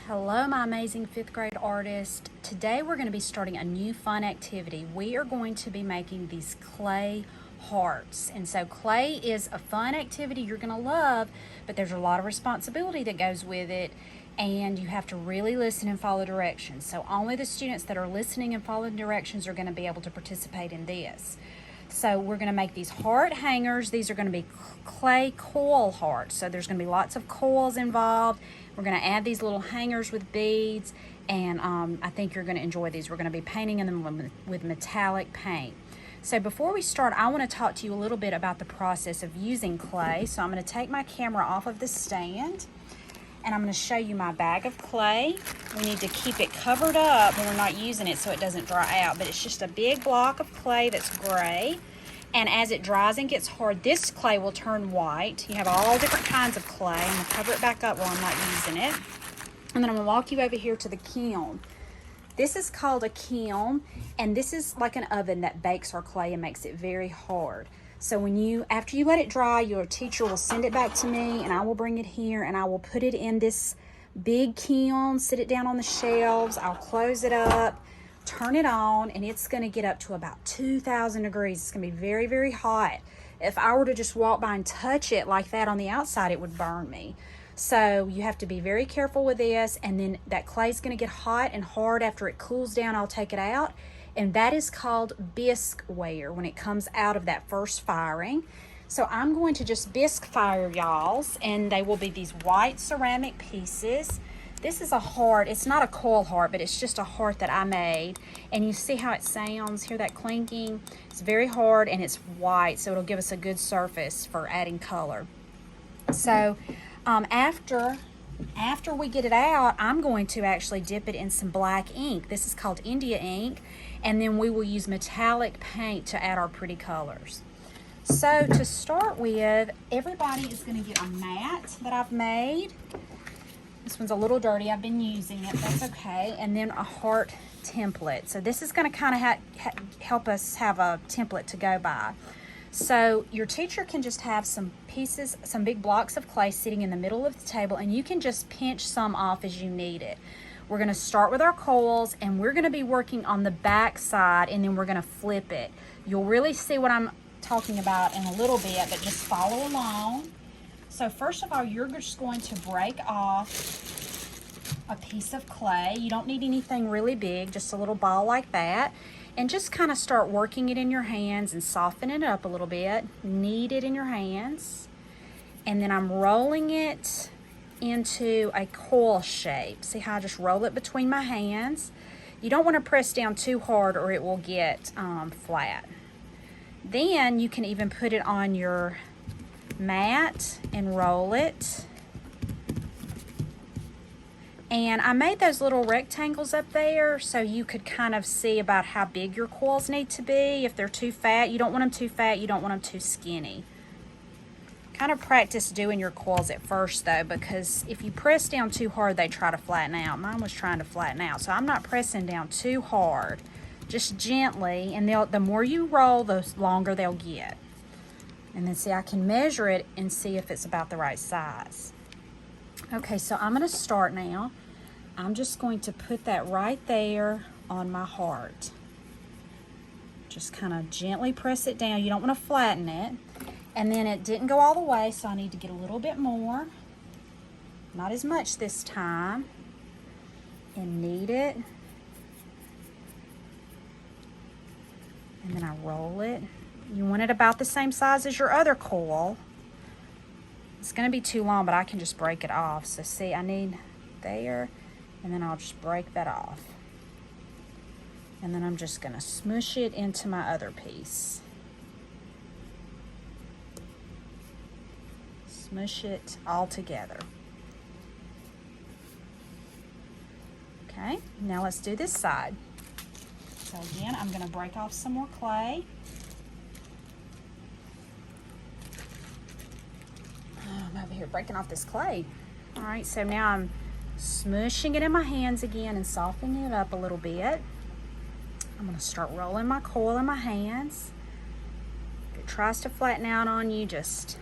Hello, my amazing 5th grade artist. Today we're going to be starting a new fun activity. We are going to be making these clay hearts. And so clay is a fun activity you're going to love, but there's a lot of responsibility that goes with it, and you have to really listen and follow directions. So only the students that are listening and following directions are going to be able to participate in this. So we're going to make these heart hangers. These are going to be clay coil hearts. So there's going to be lots of coils involved. We're going to add these little hangers with beads, and I think you're going to enjoy these. We're going to be painting them with metallic paint. So before we start, I want to talk to you a little bit about the process of using clay. So I'm going to take my camera off of the stand, and I'm going to show you my bag of clay. We need to keep it covered up when we're not using it so it doesn't dry out, but it's just a big block of clay that's gray. And as it dries and gets hard, this clay will turn white. You have all different kinds of clay. I'm going to cover it back up while I'm not using it. And then I'm going to walk you over here to the kiln. This is called a kiln, and this is like an oven that bakes our clay and makes it very hard. So after you let it dry, your teacher will send it back to me, and I will bring it here, and I will put it in this big kiln, sit it down on the shelves. I'll close it up, turn it on, and it's going to get up to about 2,000 degrees. It's going to be very, very hot. If I were to just walk by and touch it like that on the outside, it would burn me. So you have to be very careful with this, and then that clay is going to get hot and hard. After it cools down, I'll take it out, and that is called bisque ware when it comes out of that first firing. So I'm going to just bisque fire y'all's, and they will be these white ceramic pieces. This is a heart. It's not a coil heart, but it's just a heart that I made. And you see how it sounds? Hear that clinking? It's very hard, and it's white, so it'll give us a good surface for adding color. So after we get it out, I'm going to actually dip it in some black ink. This is called India ink, and then we will use metallic paint to add our pretty colors. So to start with, everybody is going to get a mat that I've made. This one's a little dirty. I've been using it. That's okay. And then a heart template. So this is going to kind of help us have a template to go by. So your teacher can just have some pieces, some big blocks of clay sitting in the middle of the table, and you can just pinch some off as you need it. We're going to start with our coils, and we're going to be working on the back side, and then we're going to flip it. You'll really see what I'm talking about in a little bit, but just follow along. So first of all, you're just going to break off a piece of clay. You don't need anything really big, just a little ball like that. And just kind of start working it in your hands and soften it up a little bit. Knead it in your hands. And then I'm rolling it into a coil shape. See how I just roll it between my hands? You don't want to press down too hard or it will get flat. Then you can even put it on your mat and roll it. And I made those little rectangles up there so you could kind of see about how big your coils need to be. If they're too fat, you don't want them too fat, you don't want them too skinny. Kind of practice doing your coils at first though, because if you press down too hard, they try to flatten out. Mine was trying to flatten out, so I'm not pressing down too hard, just gently, and the more you roll, the longer they'll get. And then see, I can measure it and see if it's about the right size. Okay, so I'm going to start now. I'm just going to put that right there on my heart. Just kind of gently press it down. You don't want to flatten it. And then it didn't go all the way, so I need to get a little bit more. Not as much this time. And knead it. And then I roll it. You want it about the same size as your other coil. It's going to be too long, but I can just break it off. So see, I need there, and then I'll just break that off. And then I'm just going to smush it into my other piece. Smush it all together. Okay, now let's do this side. So again, I'm going to break off some more clay. I'm over here breaking off this clay. All right, so now I'm smushing it in my hands again and softening it up a little bit. I'm going to start rolling my coil in my hands. If it tries to flatten out on you, just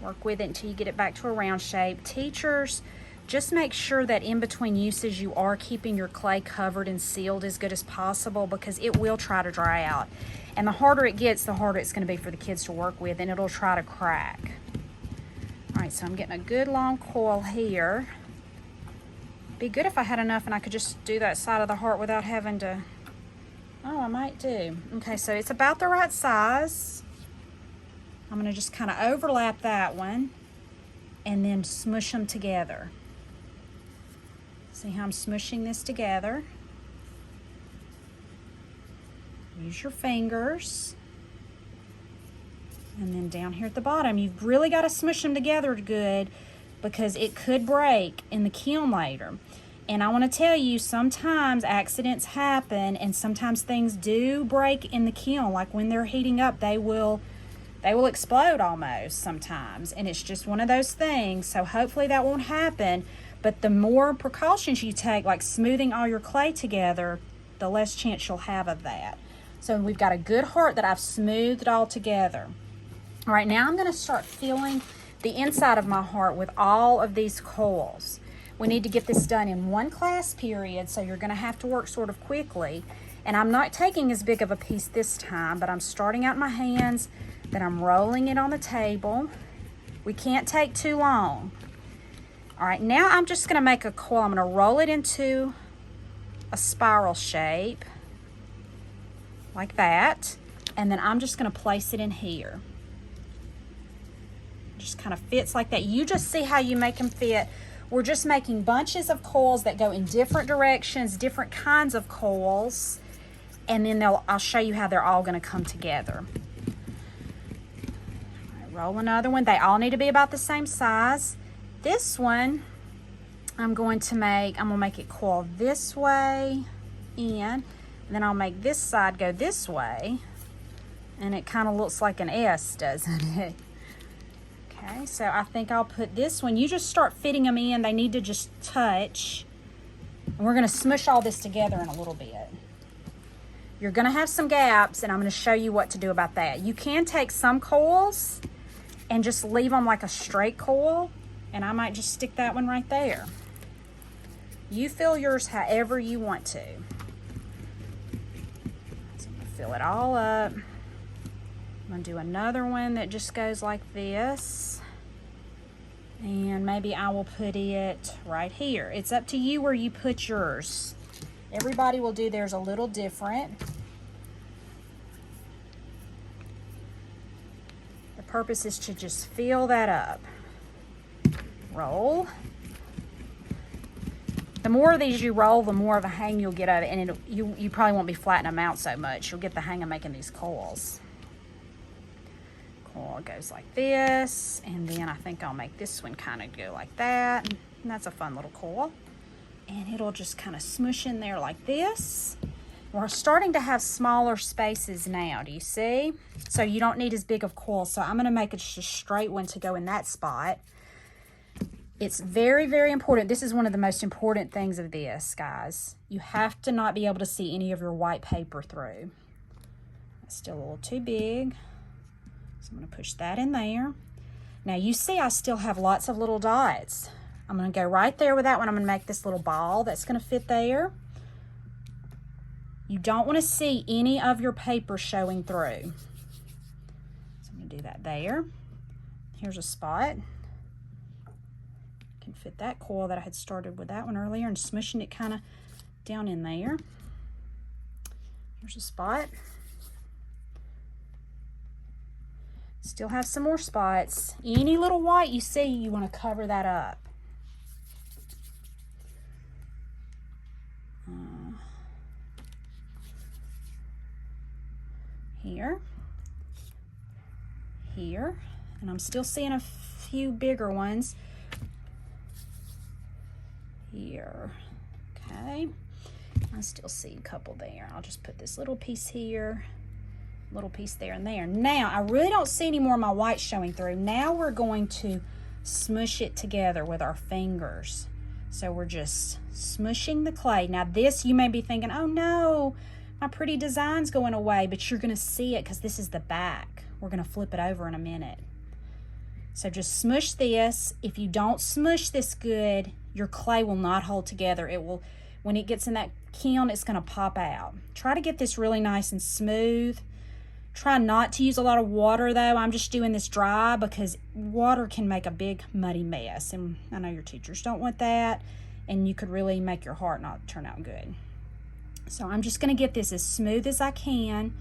work with it until you get it back to a round shape. Teachers Just make sure that in between uses you are keeping your clay covered and sealed as good as possible, because it will try to dry out. And the harder it gets, the harder it's going to be for the kids to work with, and it'll try to crack. All right, so I'm getting a good long coil here. Be good if I had enough and I could just do that side of the heart without having to, oh, I might do. Okay, so it's about the right size. I'm gonna just kind of overlap that one and then smush them together. See how I'm smushing this together? Use your fingers. And then down here at the bottom, you've really got to smush them together good, because it could break in the kiln later. And I want to tell you, sometimes accidents happen, and sometimes things do break in the kiln. Like when they're heating up, they will explode almost sometimes, and it's just one of those things. So hopefully that won't happen. But the more precautions you take, like smoothing all your clay together, the less chance you'll have of that. So we've got a good heart that I've smoothed all together. All right, now I'm going to start filling the inside of my heart with all of these coils. We need to get this done in one class period, so you're going to have to work sort of quickly. And I'm not taking as big of a piece this time, but I'm starting out in my hands, then I'm rolling it on the table. We can't take too long. All right, now I'm just going to make a coil. I'm going to roll it into a spiral shape like that, and then I'm just going to place it in here. Just kind of fits like that. You just see how you make them fit. We're just making bunches of coils that go in different directions, different kinds of coils, and then I'll show you how they're all going to come together. All right, roll another one. They all need to be about the same size. This one, I'm going to make it coil this way in, and then I'll make this side go this way, and it kind of looks like an S, doesn't it? Okay, so I think I'll put this one. You just start fitting them in. They need to just touch. And we're going to smush all this together in a little bit. You're going to have some gaps, and I'm going to show you what to do about that. You can take some coils and just leave them like a straight coil, and I might just stick that one right there. You fill yours however you want to. So I'm going to fill it all up. I'm going to do another one that just goes like this. And maybe I will put it right here. It's up to you where you put yours. Everybody will do theirs a little different. The purpose is to just fill that up. Roll. The more of these you roll, the more of a hang you'll get of it, and you probably won't be flattening them out so much. You'll get the hang of making these coils. Coil goes like this, and then I think I'll make this one kind of go like that, and that's a fun little coil. And it'll just kind of smush in there like this. We're starting to have smaller spaces now, do you see? So you don't need as big of coil, so I'm going to make it just a straight one to go in that spot. It's very, very important. This is one of the most important things of this, guys. You have to not be able to see any of your white paper through. That's still a little too big. So I'm going to push that in there. Now you see I still have lots of little dots. I'm going to go right there with that one. I'm going to make this little ball that's going to fit there. You don't want to see any of your paper showing through. So I'm going to do that there. Here's a spot. Can fit that coil that I had started with that one earlier and smushing it kind of down in there. Here's a spot. Still have some more spots. Any little white you see, you want to cover that up. Here, here, and I'm still seeing a few bigger ones. Here, okay. I still see a couple there. I'll just put this little piece here. Little piece there and there. Now, I really don't see any more of my white showing through. Now we're going to smush it together with our fingers. So we're just smushing the clay. Now this, you may be thinking, oh no, my pretty design's going away, but you're going to see it because this is the back. We're going to flip it over in a minute. So just smush this. If you don't smush this good, your clay will not hold together. It will, when it gets in that kiln, it's gonna pop out. Try to get this really nice and smooth. Try not to use a lot of water though. I'm just doing this dry because water can make a big muddy mess. And I know your teachers don't want that. And you could really make your heart not turn out good. So I'm just gonna get this as smooth as I can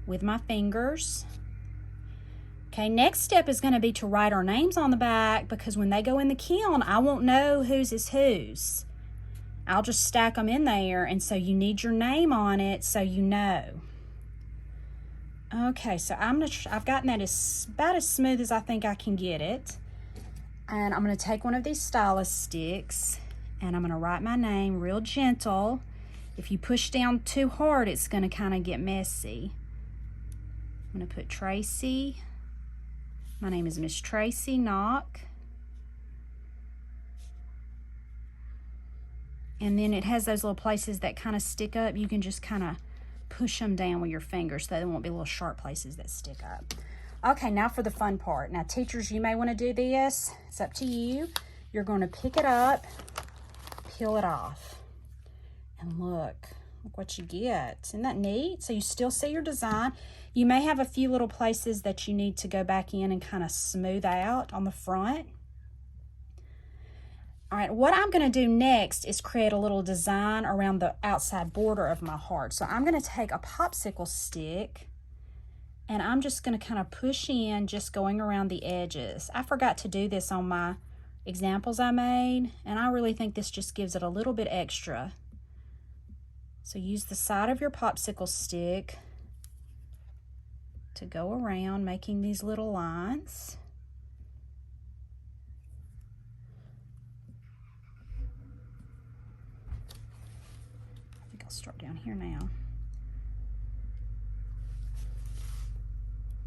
with my fingers. Okay, next step is gonna be to write our names on the back, because when they go in the kiln, I won't know whose is whose. I'll just stack them in there, and so you need your name on it so you know. Okay, so I've gotten that about as smooth as I think I can get it. And I'm gonna take one of these stylus sticks and I'm gonna write my name real gentle. If you push down too hard, it's gonna kind of get messy. I'm gonna put Tracy. My name is Miss Tracy Knock. And then it has those little places that kind of stick up. You can just kind of push them down with your fingers so there won't be little sharp places that stick up. Okay, now for the fun part. Now teachers, you may want to do this. It's up to you. You're going to pick it up, peel it off, and look what you get. Isn't that neat? So you still see your design. You may have a few little places that you need to go back in and kind of smooth out on the front. All right, what I'm gonna do next is create a little design around the outside border of my heart. So I'm gonna take a popsicle stick and I'm just gonna kind of push in, just going around the edges. I forgot to do this on my examples I made, and I really think this just gives it a little bit extra. So use the side of your popsicle stick to go around making these little lines. Start down here now.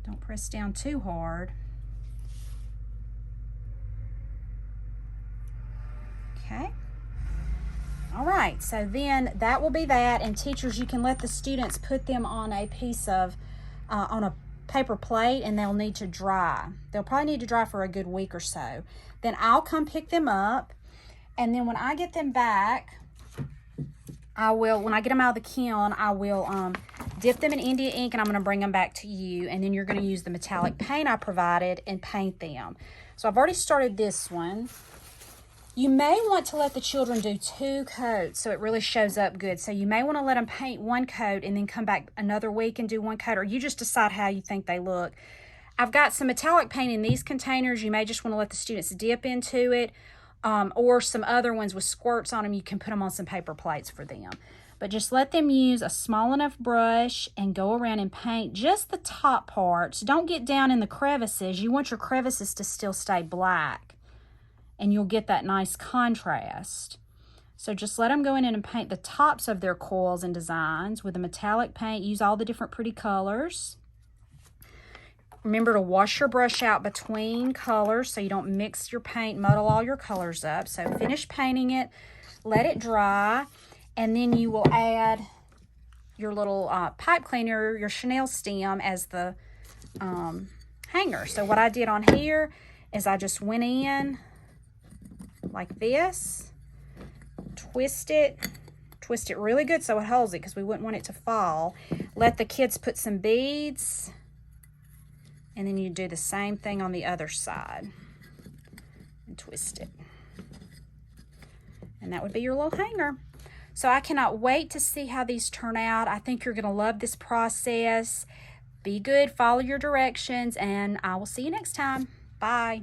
Don't press down too hard. Okay. All right, so then that will be that, and teachers, you can let the students put them on a piece of, on a paper plate, and they'll need to dry. They'll probably need to dry for a good week or so. Then I'll come pick them up, and then when I get them back, when I get them out of the kiln, I will dip them in India ink, and I'm gonna bring them back to you, and then you're gonna use the metallic paint I provided and paint them. So I've already started this one. You may want to let the children do 2 coats so it really shows up good. So you may wanna let them paint 1 coat and then come back another week and do 1 coat, or you just decide how you think they look. I've got some metallic paint in these containers. You may just wanna let the students dip into it. Or some other ones with squirts on them, you can put them on some paper plates for them. But just let them use a small enough brush and go around and paint just the top parts. Don't get down in the crevices. You want your crevices to still stay black, and you'll get that nice contrast. So just let them go in and paint the tops of their coils and designs with a metallic paint. Use all the different pretty colors. Remember to wash your brush out between colors so you don't mix your paint, muddle all your colors up. So finish painting it, let it dry, and then you will add your little pipe cleaner, your chenille stem, as the hanger. So what I did on here is I just went in like this, twist it really good so it holds it, because we wouldn't want it to fall. Let the kids put some beads, and then you do the same thing on the other side and twist it. And that would be your little hanger. So I cannot wait to see how these turn out. I think you're gonna love this process. Be good, follow your directions, and I will see you next time. Bye.